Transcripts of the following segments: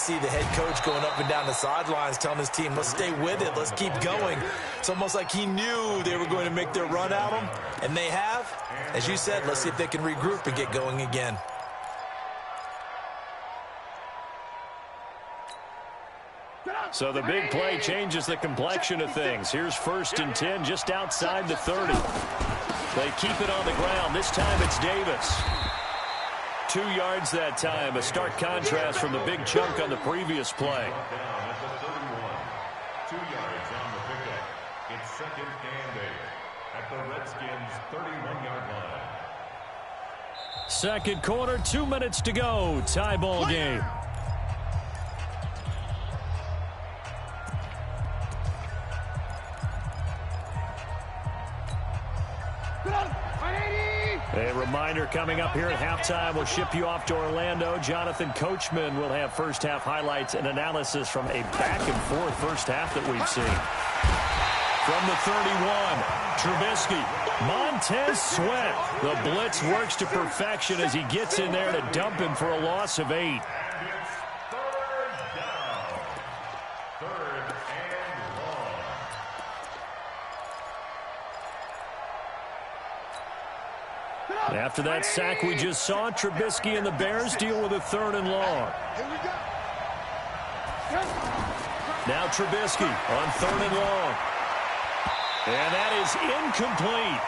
see the head coach going up and down the sidelines telling his team, let's stay with it, let's keep going. It's almost like he knew they were going to make their run at him, and they have. As you said, let's see if they can regroup and get going again. So the big play changes the complexion of things. Here's 1st and 10 just outside the 30. They keep it on the ground. This time it's Davis. 2 yards that time. A stark contrast from the big chunk on the previous play. 2 yards on the pickup. It's 2nd and 8 at the Redskins' 31-yard line. Second quarter, 2 minutes to go. Tie ball game. A reminder coming up here at halftime. We'll ship you off to Orlando. Jonathan Coachman will have first-half highlights and analysis from a back-and-forth first half that we've seen. From the 31, Trubisky. Montez Sweat. The blitz works to perfection as he gets in there to dump him for a loss of 8. After that sack we just saw, Trubisky and the Bears deal with a 3rd and long. Now Trubisky on 3rd and long. And that is incomplete.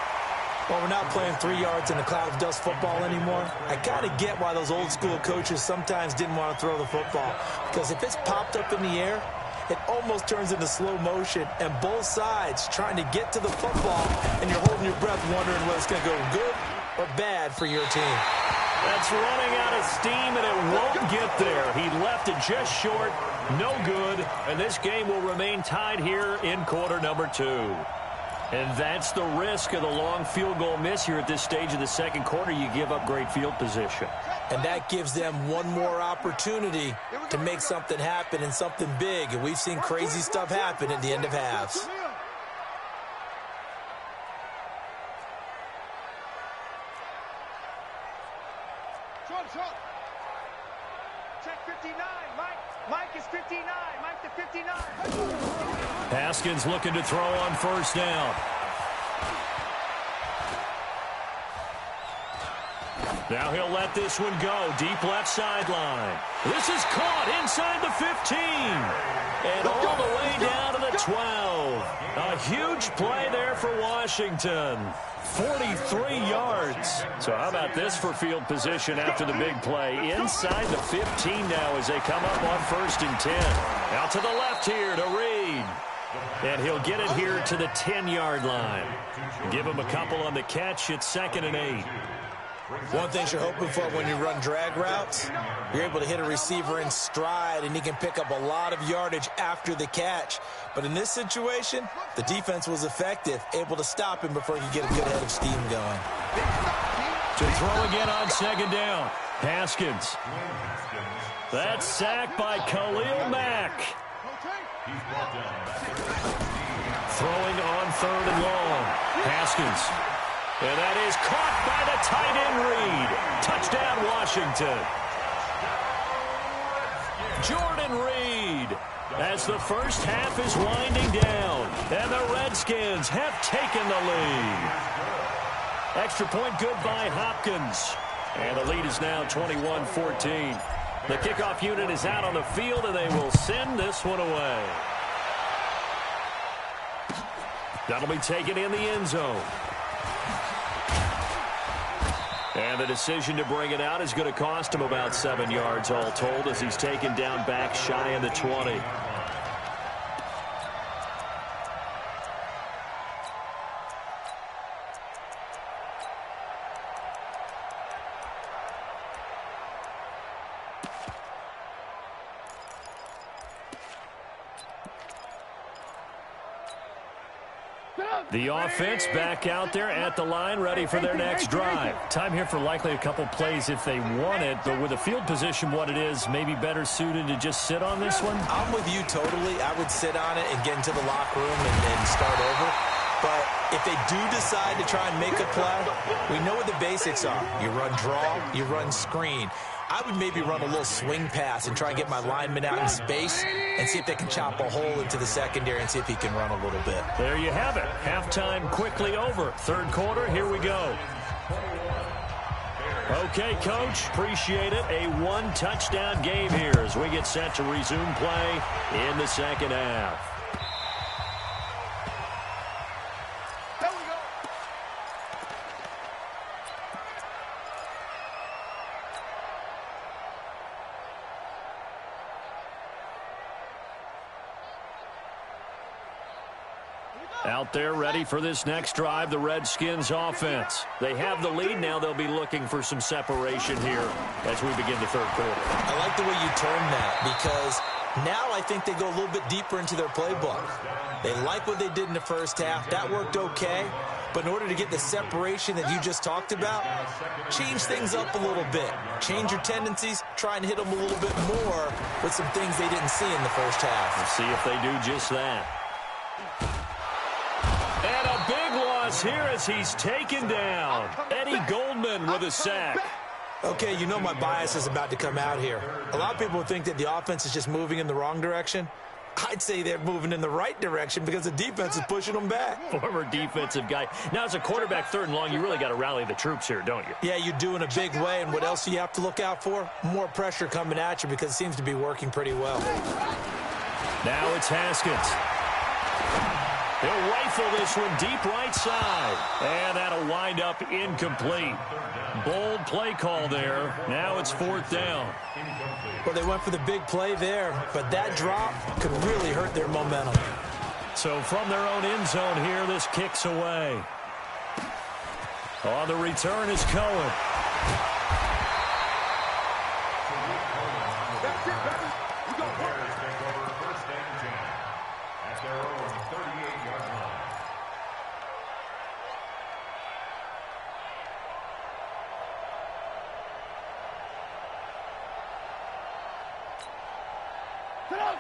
Well, we're not playing 3 yards in a cloud of dust football anymore. I kind of get why those old school coaches sometimes didn't want to throw the football. Because if it's popped up in the air, it almost turns into slow motion, and both sides trying to get to the football, and you're holding your breath wondering whether it's going to go good or bad for your team. That's running out of steam, and it won't get there. He left it just short, no good, and this game will remain tied here in quarter number 2. And that's the risk of the long field goal miss here at this stage of the second quarter. You give up great field position. And that gives them one more opportunity to make something happen and something big. And we've seen crazy stuff happen at the end of halves. Check 59. Mike is 59. Mike to 59. Haskins looking to throw on 1st down. Now he'll let this one go. Deep left sideline. This is caught inside the 15. And all the way down to the 12. A huge play there for Washington. 43 yards. So how about this for field position after the big play? Inside the 15 now as they come up on 1st and 10. Out to the left here to Reed. And he'll get it here to the 10-yard line. Give him a couple on the catch. It's 2nd and 8. One thing you're hoping for when you run drag routes, you're able to hit a receiver in stride, and he can pick up a lot of yardage after the catch. But in this situation, the defense was effective, able to stop him before he could get a good head of steam going. To throw again on 2nd down. Haskins. That's sacked by Khalil Mack. Throwing on 3rd and long. Haskins. And that is caught by the tight end Reed. Touchdown, Washington. Jordan Reed as the first half is winding down. And the Redskins have taken the lead. Extra point good by Hopkins. And the lead is now 21-14. The kickoff unit is out on the field, and they will send this one away. That'll be taken in the end zone. And the decision to bring it out is going to cost him about 7 yards all told as he's taken down back shy of the 20. The offense back out there at the line, ready for their next drive. Time here for likely a couple plays if they want it, but with the field position what it is, maybe better suited to just sit on this one? I'm with you totally. I would sit on it and get into the locker room and start over. But if they do decide to try and make a play, we know what the basics are. You run draw, you run screen. I would maybe run a little swing pass and try and get my lineman out in space and see if they can chop a hole into the secondary and see if he can run a little bit. There you have it. Halftime quickly over. Third quarter, here we go. Okay, Coach, appreciate it. A one-touchdown game here as we get set to resume play in the second half. Out there ready for this next drive, the Redskins offense. They have the lead. Now they'll be looking for some separation here as we begin the third quarter. I like the way you turned that because now I think they go a little bit deeper into their playbook. They like what they did in the first half. That worked okay. But in order to get the separation that you just talked about, change things up a little bit. Change your tendencies. Try and hit them a little bit more with some things they didn't see in the first half. Let's see if they do just that. And a big loss here as he's taken down. Eddie Goldman with a sack. Okay, you know my bias is about to come out here. A lot of people think that the offense is just moving in the wrong direction. I'd say they're moving in the right direction because the defense is pushing them back. Former defensive guy. Now, as a quarterback, third and long, you really got to rally the troops here, don't you? Yeah, you do in a big way. And what else do you have to look out for? More pressure coming at you because it seems to be working pretty well. Now it's Haskins. He'll rifle this one deep right side. And that'll wind up incomplete. Bold play call there. Now it's fourth down. Well, they went for the big play there, but that drop could really hurt their momentum. So from their own end zone here, this kicks away. On the return is Cohen.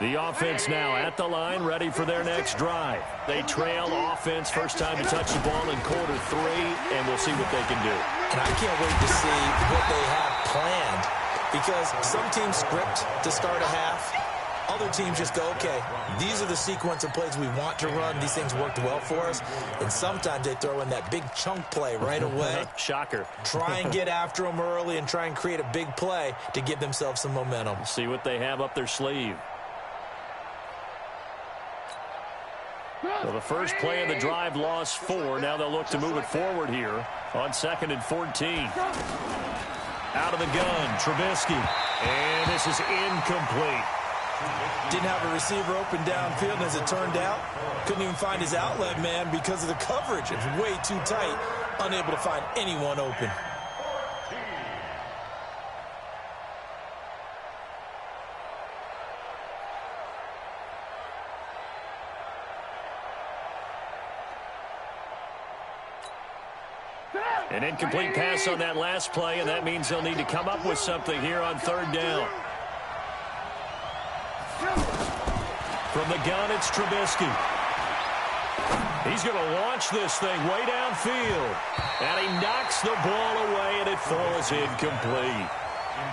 The offense now at the line, ready for their next drive. They trail offense, first time to touch the ball in quarter three, and we'll see what they can do. And I can't wait to see what they have planned because some teams script to start a half. Other teams just go, okay, these are the sequence of plays we want to run. These things worked well for us. And sometimes they throw in that big chunk play right away. Shocker. Try and get after them early and try and create a big play to give themselves some momentum. See what they have up their sleeve. So the first play of the drive lost 4. Now they'll look to move it forward here on 2nd and 14. Out of the gun, Trubisky. And this is incomplete. Didn't have a receiver open downfield, and as it turned out, couldn't even find his outlet man because of the coverage. It's way too tight, unable to find anyone open. An incomplete pass on that last play, and that means they'll need to come up with something here on third down. From the gun, it's Trubisky. He's going to launch this thing way downfield. And he knocks the ball away, and it falls incomplete.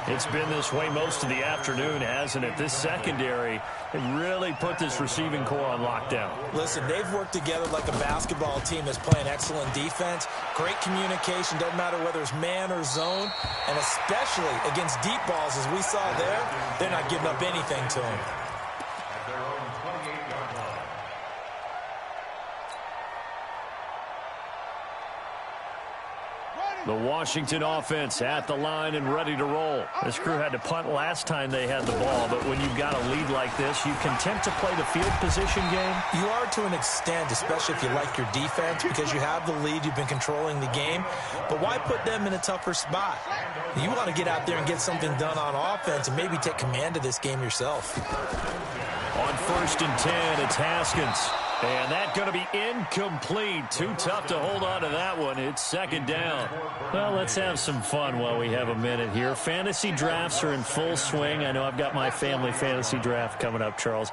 It's been this way most of the afternoon, hasn't it? This secondary, it really put this receiving core on lockdown. Listen, they've worked together like a basketball team that's playing excellent defense. Great communication, doesn't matter whether it's man or zone. And especially against deep balls, as we saw there, they're not giving up anything to them. The Washington offense at the line and ready to roll. This crew had to punt last time they had the ball, but when you've got a lead like this, you can attempt to play the field position game. You are to an extent, especially if you like your defense, because you have the lead, you've been controlling the game. But why put them in a tougher spot? You want to get out there and get something done on offense and maybe take command of this game yourself. On 1st and 10, it's Haskins. And that's going to be incomplete. Too tough to hold on to that one. It's 2nd down. Well, let's have some fun while we have a minute here. Fantasy drafts are in full swing. I know I've got my family fantasy draft coming up, Charles.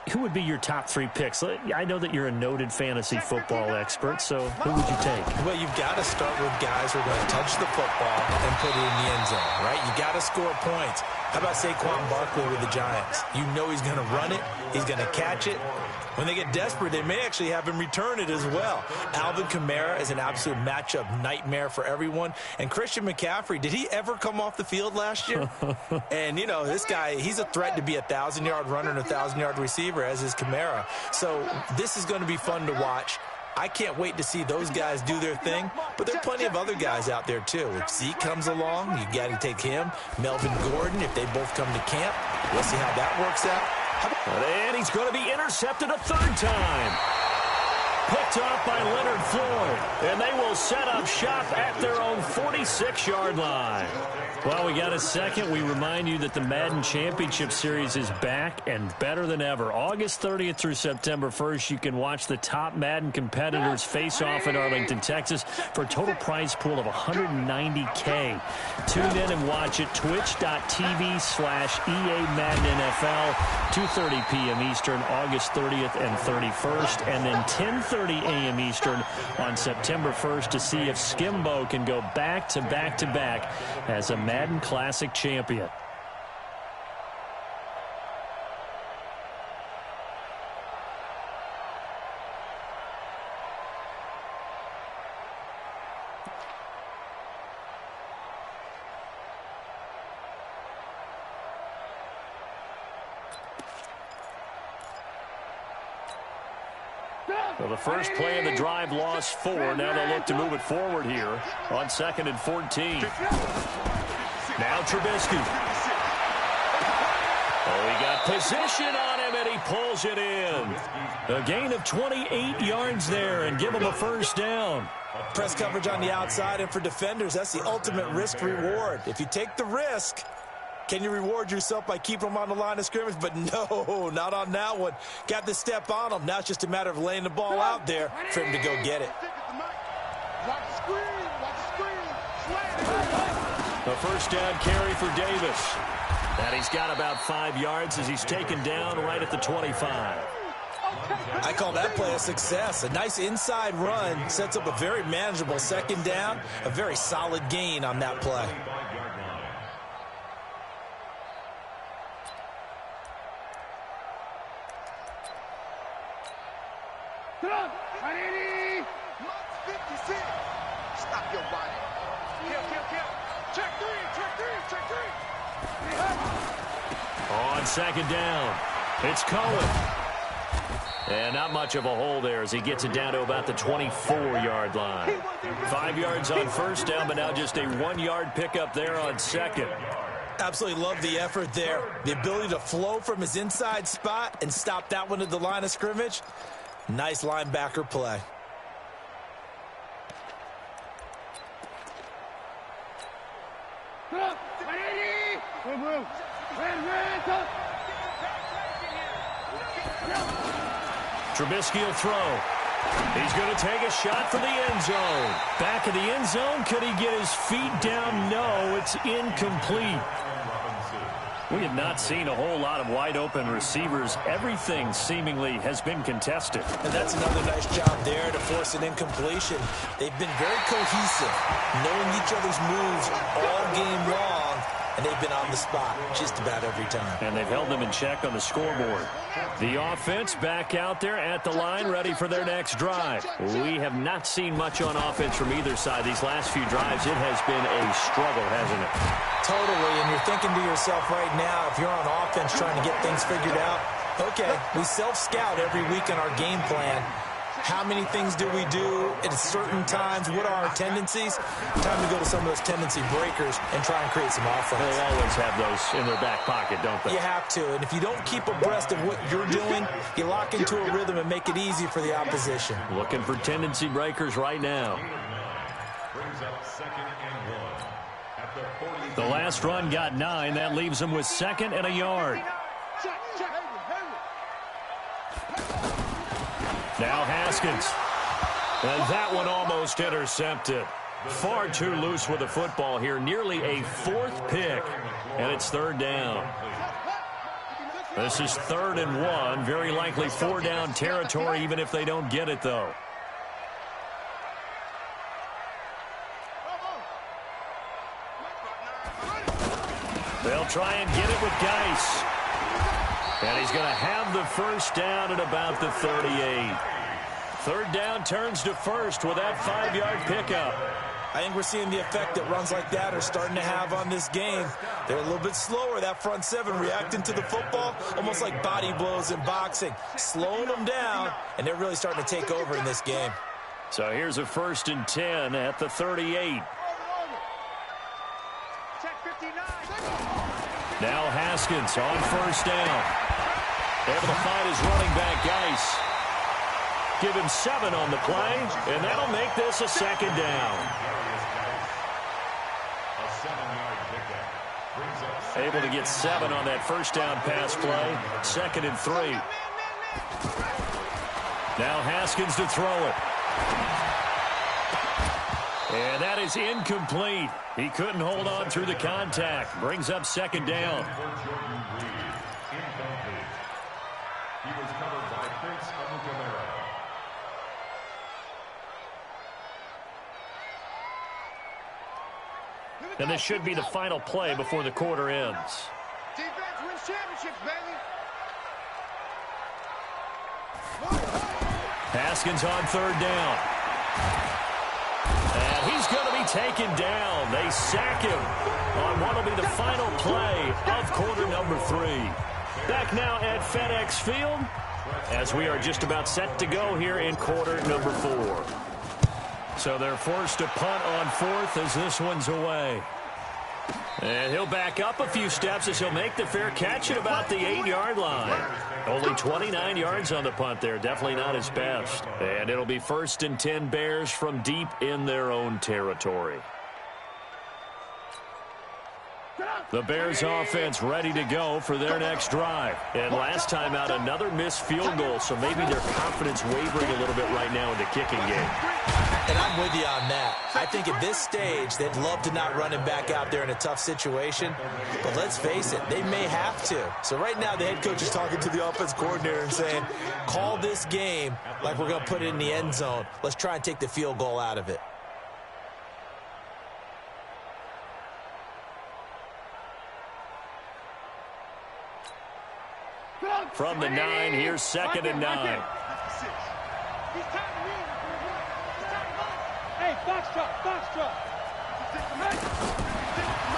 who would be your top 3 picks? I know that you're a noted fantasy football expert, so who would you take? Well, you've got to start with guys who are going to touch the football and put it in the end zone, right? You got to score points. How about Saquon Barkley with the Giants? You know he's going to run it. He's going to catch it. When they get desperate, they may actually have him return it as well. Alvin Kamara is an absolute matchup nightmare for everyone. And Christian McCaffrey, did he ever come off the field last year? And, you know, this guy, he's a threat to be a 1,000-yard runner and a 1,000-yard receiver, as is Kamara. So this is going to be fun to watch. I can't wait to see those guys do their thing, but there are plenty of other guys out there, too. If Zeke comes along, you got to take him. Melvin Gordon, if they both come to camp, we'll see how that works out. And he's going to be intercepted a 3rd time. Picked off by Leonard Floyd. And they will set up shop at their own 46-yard line. Well, we got a second. We remind you that the Madden Championship Series is back and better than ever. August 30th through September 1st, you can watch the top Madden competitors face off in Arlington, Texas for a total prize pool of $190K. Tune in and watch it. Twitch.tv/EA Madden NFL, 2:30 p.m. Eastern, August 30th and 31st, and then 10:30 a.m. Eastern on September 1st to see if Skimbo can go back-to-back-to-back as a Madden Classic champion. Well, the first play of the drive lost 4. Now they'll look to move it forward here on 2nd and 14. Now Trubisky. Oh, he got position on him, and he pulls it in. A gain of 28 yards there, and give him a 1st down. Press coverage on the outside, and for defenders, that's the ultimate risk-reward. If you take the risk, can you reward yourself by keeping them on the line of scrimmage? But no, not on that one. Got the step on them. Now it's just a matter of laying the ball out there for him to go get it. A 1st down carry for Davis. And he's got about 5 yards as he's taken down right at the 25. I call that play a success. A nice inside run sets up a very manageable 2nd down. A very solid gain on that play. Ready? 56. Stop your body. Kill. Check 3. On 2nd down, it's Cohen. And not much of a hole there as he gets it down to about the 24-yard line. 5 yards on 1st down, but now just a 1-yard pickup there on 2nd. Absolutely love the effort there. The ability to flow from his inside spot and stop that one at the line of scrimmage. Nice linebacker play. Trubisky will throw. He's going to take a shot for the end zone. Back of the end zone. Could he get his feet down? No, it's incomplete. We have not seen a whole lot of wide-open receivers. Everything seemingly has been contested. And that's another nice job there to force an incompletion. They've been very cohesive, knowing each other's moves all game long, and they've been on the spot just about every time. And they've held them in check on the scoreboard. The offense back out there at the line, ready for their next drive. We have not seen much on offense from either side. These last few drives, it has been a struggle, hasn't it? Totally, and you're thinking to yourself right now, if you're on offense trying to get things figured out, okay, we self-scout every week on our game plan. How many things do we do at certain times? What are our tendencies? Time to go to some of those tendency breakers and try and create some offense. They always have those in their back pocket, don't they? You have to, and if you don't keep abreast of what you're doing, you lock into a rhythm and make it easy for the opposition. Looking for tendency breakers right now. Brings up 2nd and 1 at the 40. The last run got 9. That leaves them with 2nd and a yard. Now Haskins. And that one almost intercepted. Far too loose with the football here. Nearly a 4th pick. And it's 3rd down. This is 3rd and 1. Very likely 4-down territory, even if they don't get it, though. They'll try and get it with Geis. And he's going to have the first down at about the 38. 3rd down turns to first with that 5-yard pickup. I think we're seeing the effect that runs like that are starting to have on this game. They're a little bit slower, that front seven, reacting to the football, almost like body blows in boxing, slowing them down, and they're really starting to take over in this game. So here's a 1st and 10 at the 38. Now Haskins on 1st down. Able to find his running back, Geis. Give him 7 on the play, and that'll make this a 2nd down. Able to get 7 on that 1st down pass play. 2nd and 3. Now Haskins to throw it. And that is incomplete. He couldn't hold on through the contact. Brings up 2nd down. He was covered by Prince Amukamara. And this should be the final play before the quarter ends. Defense wins championships, baby. Haskins on 3rd down. And he's going to be taken down. They sack him on what will be the final play of quarter number 3. Back now at FedEx Field as we are just about set to go here in quarter number 4. So they're forced to punt on 4th as this one's away. And he'll back up a few steps as he'll make the fair catch at about the 8-yard line. Only 29 yards on the punt there. Definitely not his best. And it'll be 1st and 10 Bears from deep in their own territory. The Bears offense ready to go for their next drive. And last time out, another missed field goal, so maybe their confidence wavering a little bit right now in the kicking game. And I'm with you on that. I think at this stage, they'd love to not run him back out there in a tough situation. But let's face it, they may have to. So right now, the head coach is talking to the offense coordinator and saying, call this game like we're going to put it in the end zone. Let's try and take the field goal out of it. From the 9, here's 2nd and 9. Hey, box truck.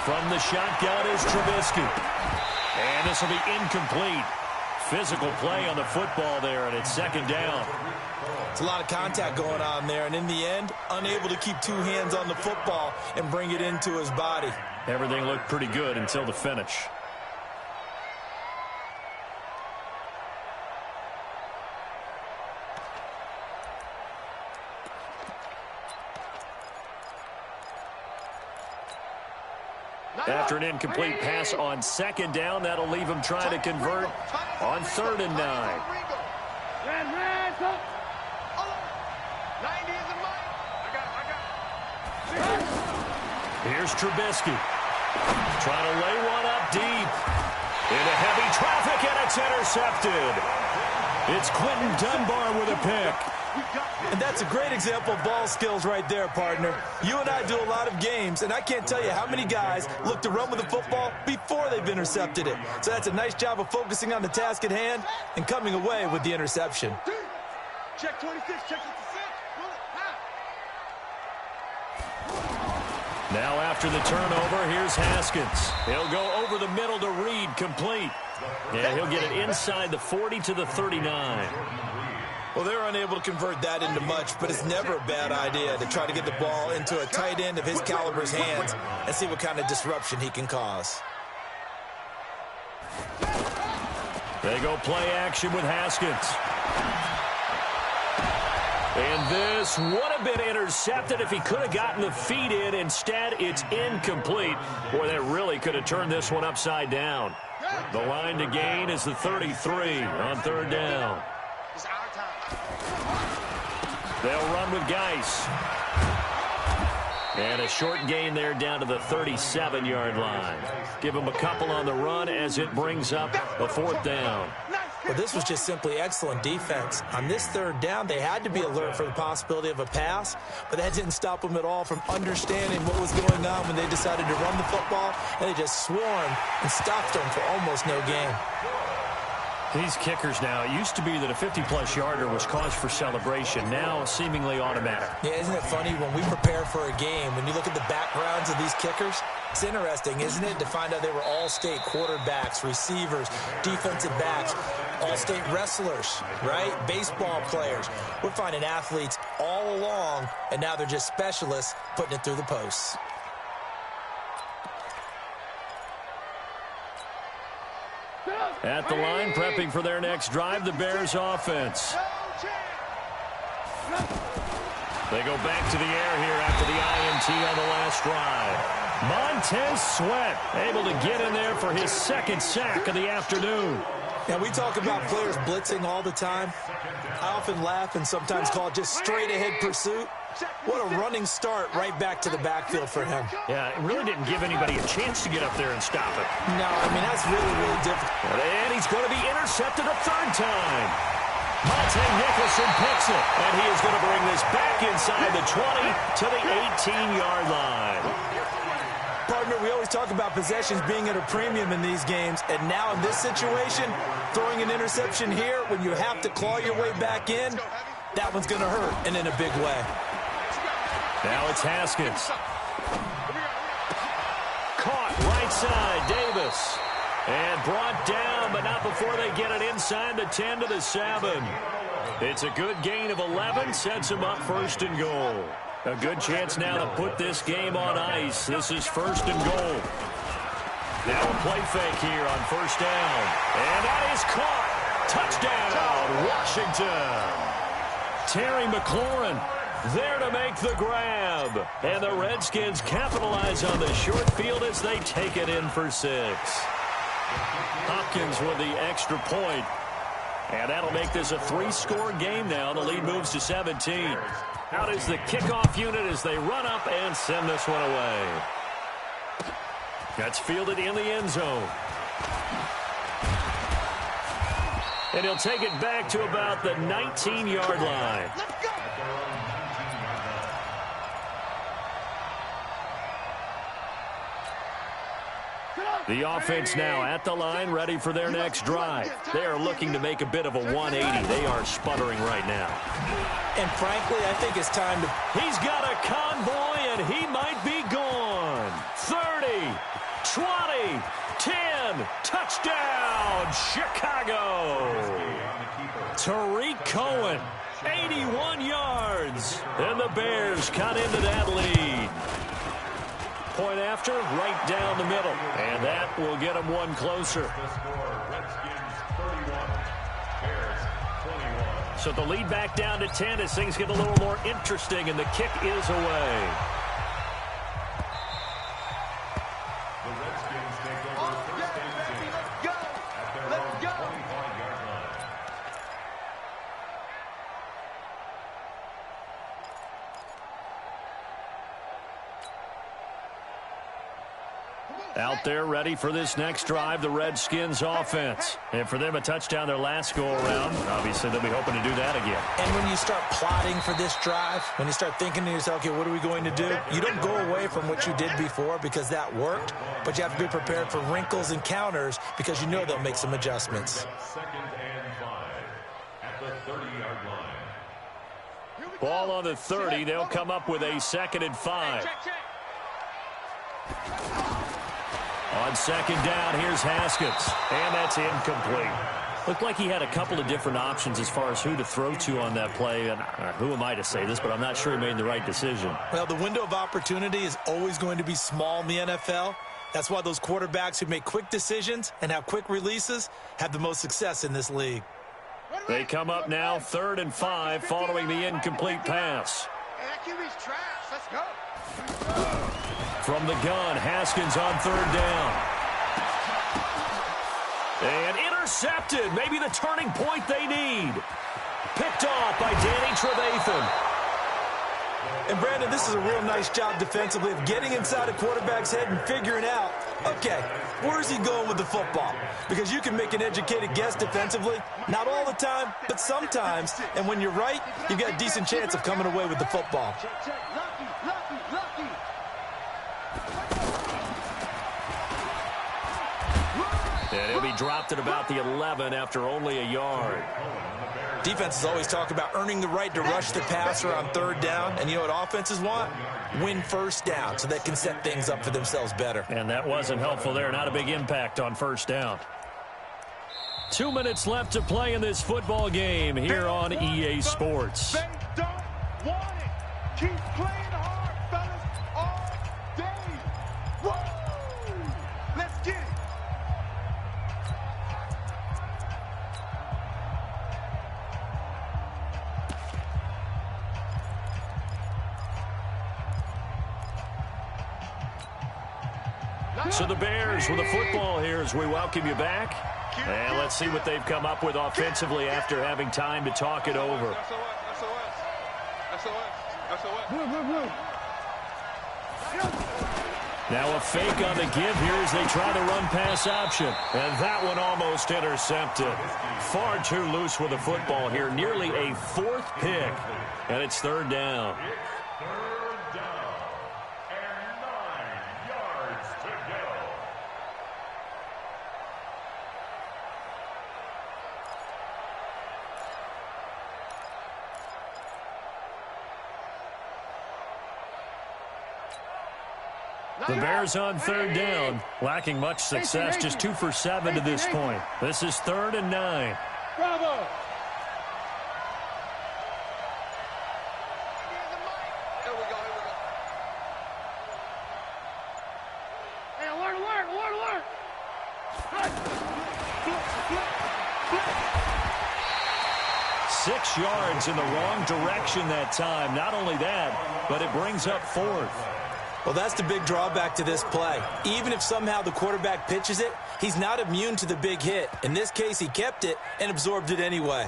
From the shotgun is Trubisky. And this will be incomplete. Physical play on the football there, and it's 2nd down. It's a lot of contact going on there, and in the end, unable to keep 2 hands on the football and bring it into his body. Everything looked pretty good until the finish. After an incomplete pass on 2nd down, that'll leave him trying to convert on 3rd and 9. Here's Trubisky. Trying to lay one up deep. Into heavy traffic, and it's intercepted. It's Quentin Dunbar with a pick. And that's a great example of ball skills right there, partner. You and I do a lot of games, and I can't tell you how many guys look to run with the football before they've intercepted it. So that's a nice job of focusing on the task at hand and coming away with the interception. Check 26, check 56. Now after the turnover, here's Haskins. He'll go over the middle to Reed, complete. And he'll get it inside the 40 to the 39. Well, they're unable to convert that into much, but it's never a bad idea to try to get the ball into a tight end of his caliber's hands and see what kind of disruption he can cause. They go play action with Haskins. And this would have been intercepted if he could have gotten the feet in. Instead, it's incomplete. Boy, that really could have turned this one upside down. The line to gain is the 33 on 3rd down. They'll run with Geis. And a short gain there down to the 37-yard line. Give him a couple on the run as it brings up a 4th down. Well, this was just simply excellent defense. On this 3rd down, they had to be alert for the possibility of a pass, but that didn't stop them at all from understanding what was going on when they decided to run the football, and they just swarmed and stopped them for almost no gain. These kickers now, it used to be that a 50-plus yarder was cause for celebration. Now, seemingly automatic. Yeah, isn't it funny when we prepare for a game, when you look at the backgrounds of these kickers, it's interesting, isn't it, to find out they were all-state quarterbacks, receivers, defensive backs, all-state wrestlers, right? Baseball players. We're finding athletes all along, and now they're just specialists putting it through the posts. At the line, prepping for their next drive, the Bears offense. They go back to the air here after the INT on the last drive. Montez Sweat able to get in there for his 2nd sack of the afternoon. Now, we talk about players blitzing all the time. I often laugh and sometimes call it just straight-ahead pursuit. What a running start right back to the backfield for him. Yeah, it really didn't give anybody a chance to get up there and stop it. No, I mean, that's really, really difficult. And he's going to be intercepted a 3rd time. Monte Nicholson picks it, and he is going to bring this back inside the 20 to the 18-yard line. Partner, we always talk about possessions being at a premium in these games, and now in this situation, throwing an interception here when you have to claw your way back in, that one's going to hurt, and in a big way. Now it's Haskins. Caught right side, Davis. And brought down, but not before they get it inside the 10 to the 7. It's a good gain of 11, sets him up 1st and goal. A good chance now to put this game on ice. This is 1st and goal. Now a play fake here on 1st down. And that is caught. Touchdown, Washington. Terry McLaurin there to make the grab. And the Redskins capitalize on the short field as they take it in for 6. Hopkins with the extra point. And that'll make this a 3-score game now. The lead moves to 17. Out is the kickoff unit as they run up and send this one away. That's fielded in the end zone. And he'll take it back to about the 19-yard line. The offense now at the line, ready for their next drive. They are looking to make a bit of a 180. They are sputtering right now. And frankly, I think it's time to... He's got a convoy, and he might be gone. 30, 20, 10, touchdown, Chicago. Tariq Cohen, 81 yards. And the Bears cut into that lead. Point after, right down the middle. And that will get them one closer. So the lead back down to 10 as things get a little more interesting, and the kick is away. The Redskins take over 1st and 10 at their own 25-yard line. Out there ready for this next drive, the Redskins offense. And for them, a touchdown their last go-around. Obviously, they'll be hoping to do that again. And when you start plotting for this drive, when you start thinking to yourself, okay, what are we going to do? You don't go away from what you did before because that worked, but you have to be prepared for wrinkles and counters because you know they'll make some adjustments. 2nd and 5 at the 30-yard line. Ball on the 30. They'll come up with a 2nd and 5. On 2nd down, here's Haskins, and that's incomplete. Looked like he had a couple of different options as far as who to throw to on that play. And who am I to say this, but I'm not sure he made the right decision. Well, the window of opportunity is always going to be small in the NFL. That's why those quarterbacks who make quick decisions and have quick releases have the most success in this league. They come up now 3rd and 5 following the incomplete pass. Hey, that QB's trash. Let's go. From the gun, Haskins on 3rd down. And intercepted. Maybe the turning point they need. Picked off by Danny Trevathan. And, Brandon, this is a real nice job defensively of getting inside a quarterback's head and figuring out, okay, where's he going with the football? Because you can make an educated guess defensively, not all the time, but sometimes. And when you're right, you've got a decent chance of coming away with the football. And he'll be dropped at about the 11 after only a yard. Defenses always talk about earning the right to rush the passer on third down. And you know what offenses want? Win first down so they can set things up for themselves better. And that wasn't helpful there. Not a big impact on first down. 2 minutes left to play in this football game here on EA Sports. They don't want it. Keep playing hard, fellas, all day. Woo! Let's get it. So the Bears with the football here as we welcome you back. And let's see what they've come up with offensively after having time to talk it over. Now a fake on the give here as they try the run-pass option. And that one almost intercepted. Far too loose with the football here. Nearly a fourth pick. And it's third down. Third down and 9 yards to go. The Bears on third down, lacking much success, just 2 for 7 to this point. This is 3rd and 9. Bravo. Hey, alert. 6 yards in the wrong direction that time. Not only that, but it brings up 4th. Well, that's the big drawback to this play. Even if somehow the quarterback pitches it, he's not immune to the big hit. In this case, he kept it and absorbed it anyway.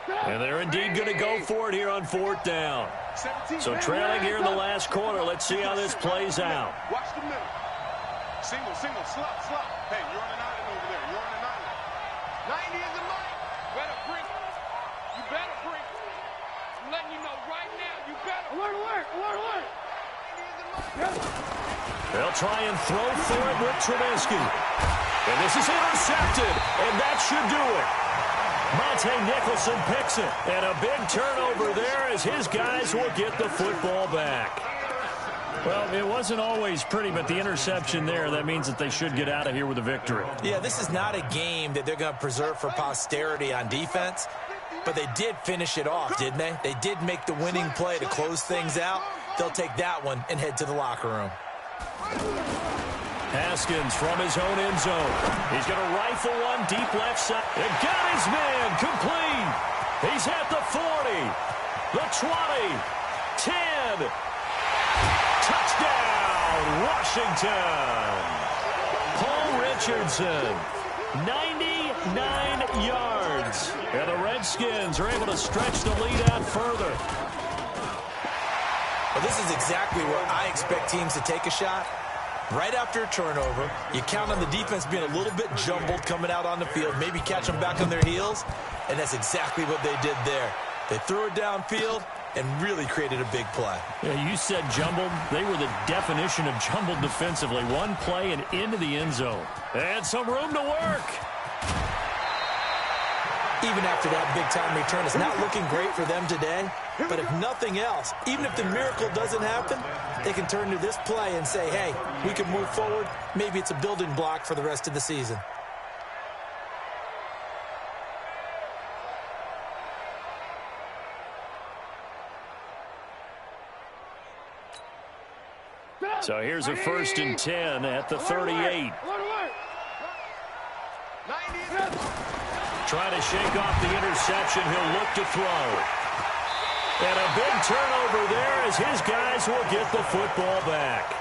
And they're indeed going to go for it here on 4th down. So trailing here in the last quarter. Let's see how this plays out. Watch the middle. Single, slot. Hey, you're on an island over there. You're on an island. 90 is the mic. Better bring it. You better bring it. I'm letting you know right now. You better. Alert. 90 is the mic. They'll try and throw for it with Trubisky. And this is intercepted. And that should do it. Monte Nicholson picks it. And a big turnover there as his guys will get the football back. Well, it wasn't always pretty, but the interception there, that means that they should get out of here with a victory. Yeah, this is not a game that they're going to preserve for posterity on defense, but they did finish it off, didn't they? They did make the winning play to close things out. They'll take that one and head to the locker room. Haskins from his own end zone. He's going to rifle one deep left side. And got his man complete. He's at the 40, the 20, 10. Touchdown, Washington. Paul Richardson, 99 yards. And the Redskins are able to stretch the lead out further. Well, this is exactly where I expect teams to take a shot. Right after a turnover, you count on the defense being a little bit jumbled coming out on the field, maybe catch them back on their heels, and that's exactly what they did there. They threw it downfield and really created a big play. Yeah, you said jumbled. They were the definition of jumbled defensively. One play and into the end zone. And some room to work. Even after that big-time return, it's not looking great for them today. But if nothing else, even if the miracle doesn't happen, they can turn to this play and say, hey, we can move forward. Maybe it's a building block for the rest of the season. So here's a 1st and 10 at the 38. Trying to shake off the interception. He'll look to throw. And a big turnover there as his guys will get the football back.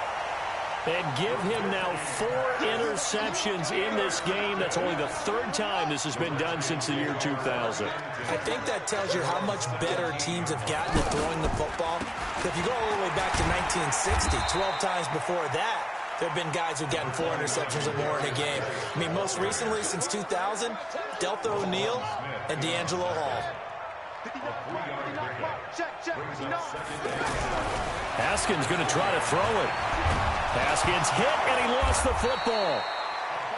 And give him now 4 interceptions in this game. That's only the 3rd time this has been done since the year 2000. I think that tells you how much better teams have gotten at throwing the football. If you go all the way back to 1960, 12 times before that, there have been guys who've gotten 4 interceptions or more in a game. I mean, most recently, since 2000, Delta O'Neal and D'Angelo Hall. Haskins going to try to throw it. Haskins hit, and he lost the football.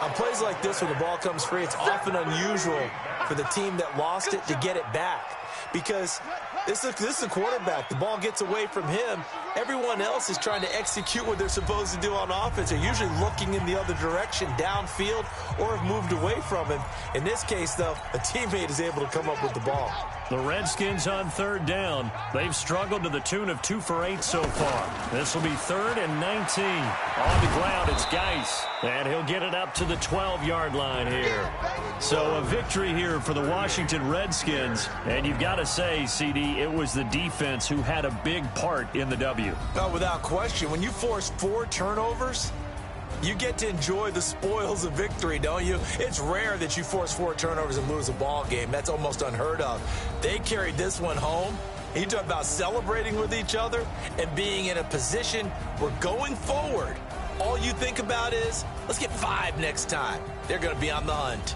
On plays like this where the ball comes free, it's often unusual for the team that lost it to get it back. Because this is a quarterback. The ball gets away from him. Everyone else is trying to execute what they're supposed to do on offense. They're usually looking in the other direction, downfield, or have moved away from him. In this case, though, a teammate is able to come up with the ball. The Redskins on 3rd down. They've struggled to the tune of 2 for 8 so far. This will be 3rd and 19. On the ground, it's Geis. And he'll get it up to the 12-yard line here. So a victory here for the Washington Redskins. And you've got to say, CD, it was the defense who had a big part in the W. Oh, without question. When you force 4 turnovers, you get to enjoy the spoils of victory, don't you? It's rare that you force 4 turnovers and lose a ball game. That's almost unheard of. They carried this one home. You talk about celebrating with each other and being in a position where going forward, all you think about is, let's get 5 next time. They're going to be on the hunt.